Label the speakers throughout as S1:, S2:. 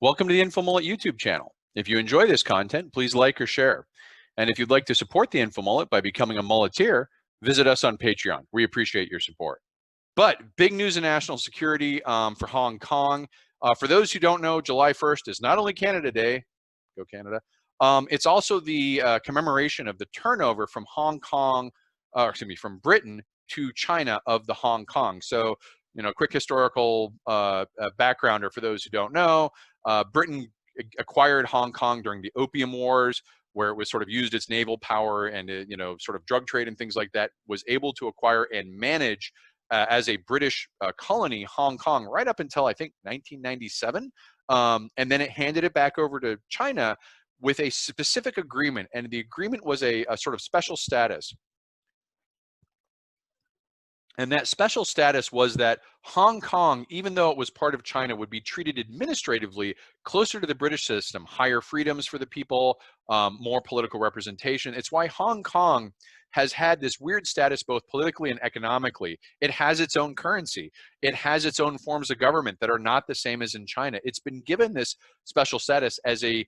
S1: Welcome to the InfoMullet YouTube channel. If you enjoy this content, please like or share. And if you'd like to support the InfoMullet by becoming a mulleteer, visit us on Patreon. We appreciate your support. But big news in national security for Hong Kong. For those who don't know, July 1st is not only Canada Day, go Canada, it's also the commemoration of the turnover from from Britain to China of the Hong Kong. So, quick historical backgrounder for those who don't know. Britain acquired Hong Kong during the Opium Wars, where it was sort of used its naval power and sort of drug trade and things like that, was able to acquire and manage as a British colony Hong Kong right up until I think 1997, and then it handed it back over to China with a specific agreement, and the agreement was a sort of special status. And that special status was that Hong Kong, even though it was part of China, would be treated administratively closer to the British system, higher freedoms for the people, more political representation. It's why Hong Kong has had this weird status both politically and economically. It has its own currency. It has its own forms of government that are not the same as in China. It's been given this special status as a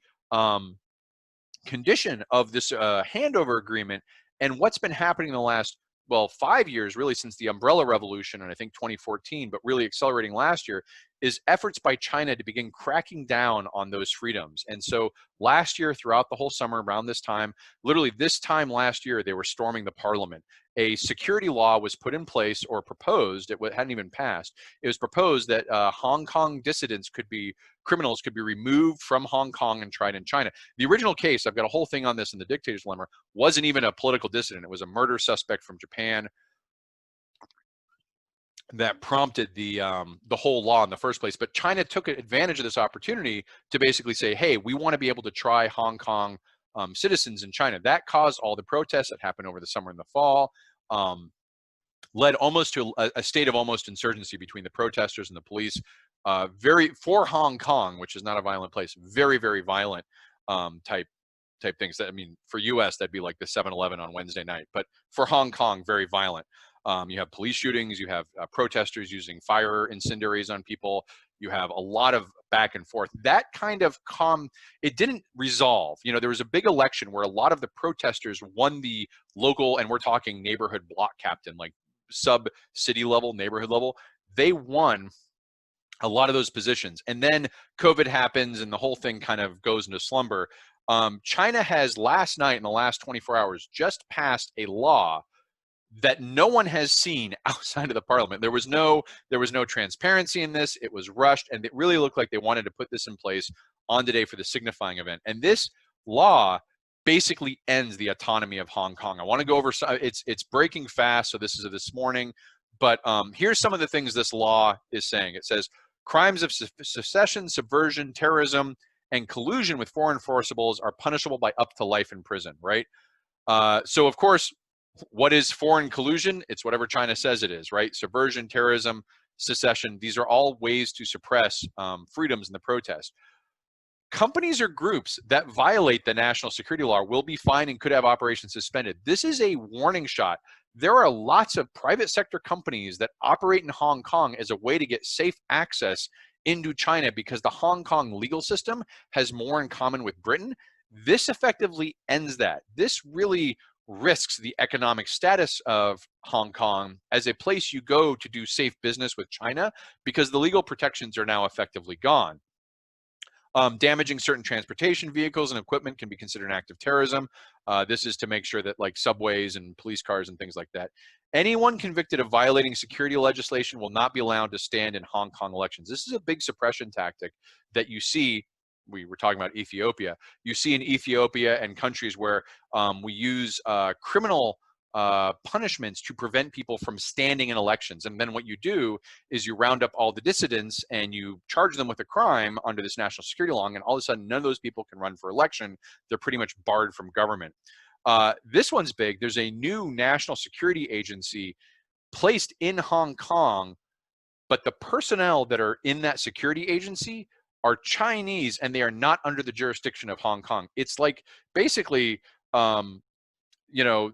S1: condition of this handover agreement. And what's been happening in the last 5 years, really, since the Umbrella Revolution, and I think 2014, but really accelerating last year, is efforts by China to begin cracking down on those freedoms. And so last year, throughout the whole summer, around this time, literally this time last year, they were storming the parliament. A security law was put in place or proposed, it hadn't even passed. It was proposed that Hong Kong dissidents criminals could be removed from Hong Kong and tried in China. The original case, I've got a whole thing on this in the Dictator's Dilemma, wasn't even a political dissident. It was a murder suspect from Japan that prompted the whole law in the first place. But China took advantage of this opportunity to basically say, hey, we want to be able to try Hong Kong citizens in China. That caused all the protests that happened over the summer and the fall, led almost to a state of almost insurgency between the protesters and the police. For Hong Kong, which is not a violent place, very, very violent type things. That, I mean, for US, that'd be like the 7-Eleven on Wednesday night. But for Hong Kong, very violent. You have police shootings, you have protesters using fire incendiaries on people, you have a lot of back and forth. That kind of it didn't resolve. There was a big election where a lot of the protesters won the local, and we're talking neighborhood block captain, like sub-city level, neighborhood level. They won a lot of those positions. And then COVID happens and the whole thing kind of goes into slumber. China has last night, in the last 24 hours, just passed a law that no one has seen outside of the parliament. There was no transparency in this. It was rushed, and it really looked like they wanted to put this in place on today for the signifying event. And this law basically ends the autonomy of Hong Kong. I want to go over, it's breaking fast, so this is this morning, but here's some of the things this law is saying. It says, crimes of secession, subversion, terrorism, and collusion with foreign forcibles are punishable by up to life in prison, right? So of course, what is foreign collusion? It's whatever China says it is, right? Subversion, terrorism, secession, these are all ways to suppress freedoms in the protest. Companies or groups that violate the national security law will be fined and could have operations suspended. This is a warning shot. There are lots of private sector companies that operate in Hong Kong as a way to get safe access into China because the Hong Kong legal system has more in common with Britain. This effectively ends that. This really risks the economic status of Hong Kong as a place you go to do safe business with China because the legal protections are now effectively gone. Damaging certain transportation vehicles and equipment can be considered an act of terrorism. This is to make sure that like subways and police cars and things like that. Anyone convicted of violating security legislation will not be allowed to stand in Hong Kong elections. This is a big suppression tactic that you see. We were talking about Ethiopia. You see in Ethiopia and countries where we use criminal punishments to prevent people from standing in elections. And then what you do is you round up all the dissidents and you charge them with a crime under this national security law, and all of a sudden none of those people can run for election. They're pretty much barred from government. This one's big. There's a new national security agency placed in Hong Kong, but the personnel that are in that security agency are Chinese and they are not under the jurisdiction of Hong Kong. It's like basically you know,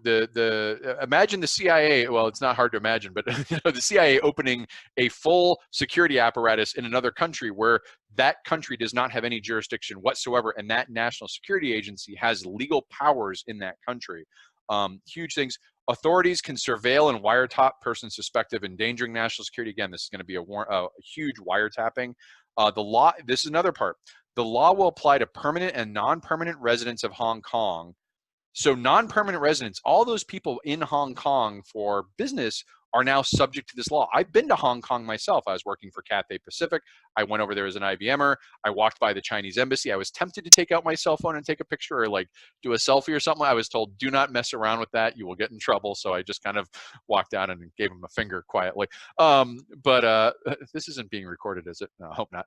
S1: imagine the CIA. Well, it's not hard to imagine, but you know, the CIA opening a full security apparatus in another country where that country does not have any jurisdiction whatsoever, and that national security agency has legal powers in that country. Huge things. Authorities can surveil and wiretap persons suspected of endangering national security. Again, this is going to be a huge wiretapping. The law. This is another part. The law will apply to permanent and non-permanent residents of Hong Kong. So non-permanent residents, all those people in Hong Kong for business are now subject to this law. I've been to Hong Kong myself. I was working for Cathay Pacific. I went over there as an IBMer. I walked by the Chinese embassy. I was tempted to take out my cell phone and take a picture or like do a selfie or something. I was told, do not mess around with that. You will get in trouble. So I just kind of walked out and gave him a finger quietly. But this isn't being recorded, is it? No, I hope not.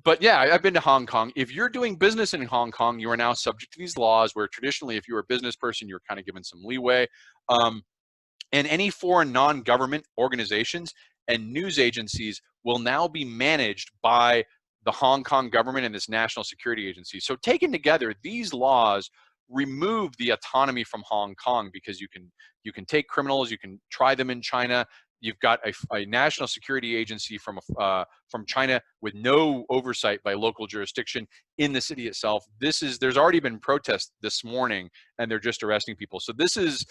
S1: But yeah, I've been to Hong Kong. If you're doing business in Hong Kong, you are now subject to these laws where traditionally, if you were a business person, you're kind of given some leeway. And any foreign non-government organizations and news agencies will now be managed by the Hong Kong government and this national security agency. So taken together, these laws remove the autonomy from Hong Kong because you can take criminals, you can try them in China. You've got a national security agency from China with no oversight by local jurisdiction in the city itself. There's already been protests this morning, and they're just arresting people. So this is,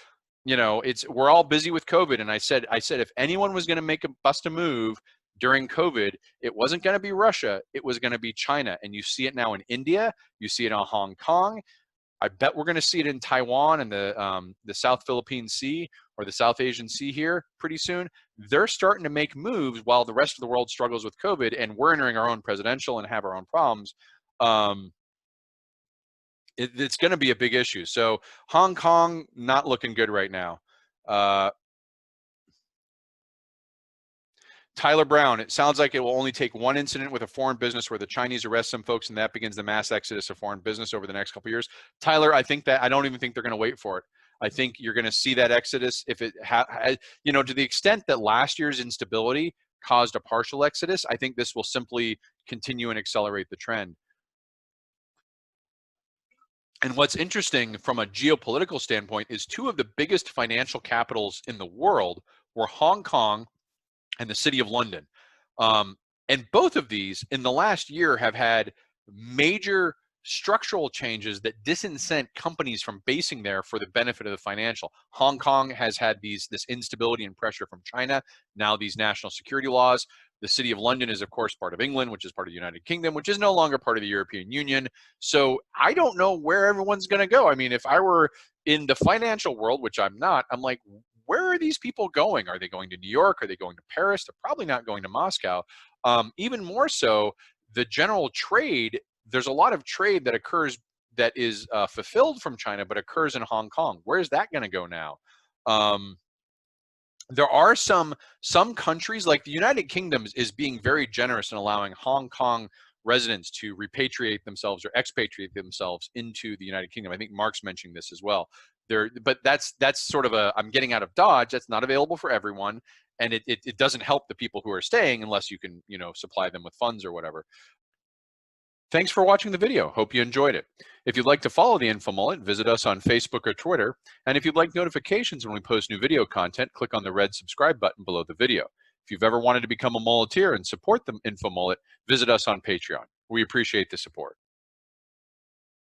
S1: you know, we're all busy with COVID, and I said if anyone was going to bust a move during COVID, it wasn't going to be Russia, it was going to be China. And you see it now in India, you see it in Hong Kong. I bet we're going to see it in Taiwan and the South Philippine Sea or the South Asian Sea here pretty soon. They're starting to make moves while the rest of the world struggles with COVID, and we're entering our own presidential and have our own problems. It's going to be a big issue. So Hong Kong, not looking good right now. Tyler Brown, it sounds like it will only take one incident with a foreign business where the Chinese arrest some folks and that begins the mass exodus of foreign business over the next couple of years. Tyler, I don't even think they're going to wait for it. I think you're going to see that exodus if it, you know, to the extent that last year's instability caused a partial exodus, I think this will simply continue and accelerate the trend. And what's interesting from a geopolitical standpoint is two of the biggest financial capitals in the world were Hong Kong and the city of London. And both of these in the last year have had major structural changes that disincent companies from basing there for the benefit of the financial. Hong Kong has had this instability and pressure from China, now these national security laws. The city of London is, of course, part of England, which is part of the United Kingdom, which is no longer part of the European Union. So I don't know where everyone's going to go. I mean, if I were in the financial world, which I'm not, I'm like, where are these people going? Are they going to New York? Are they going to Paris? They're probably not going to Moscow. Even more so, the general trade, there's a lot of trade that occurs that is fulfilled from China, but occurs in Hong Kong. Where is that going to go now? There are some countries, like the United Kingdom is being very generous in allowing Hong Kong residents to repatriate themselves or expatriate themselves into the United Kingdom. I think Mark's mentioning this as well. But that's sort of I'm getting out of Dodge. That's not available for everyone, and it doesn't help the people who are staying unless you can, you know, supply them with funds or whatever. Thanks for watching the video. Hope you enjoyed it. If you'd like to follow the InfoMullet, visit us on Facebook or Twitter. And if you'd like notifications when we post new video content, click on the red subscribe button below the video. If you've ever wanted to become a mulleteer and support the InfoMullet, visit us on Patreon. We appreciate the support.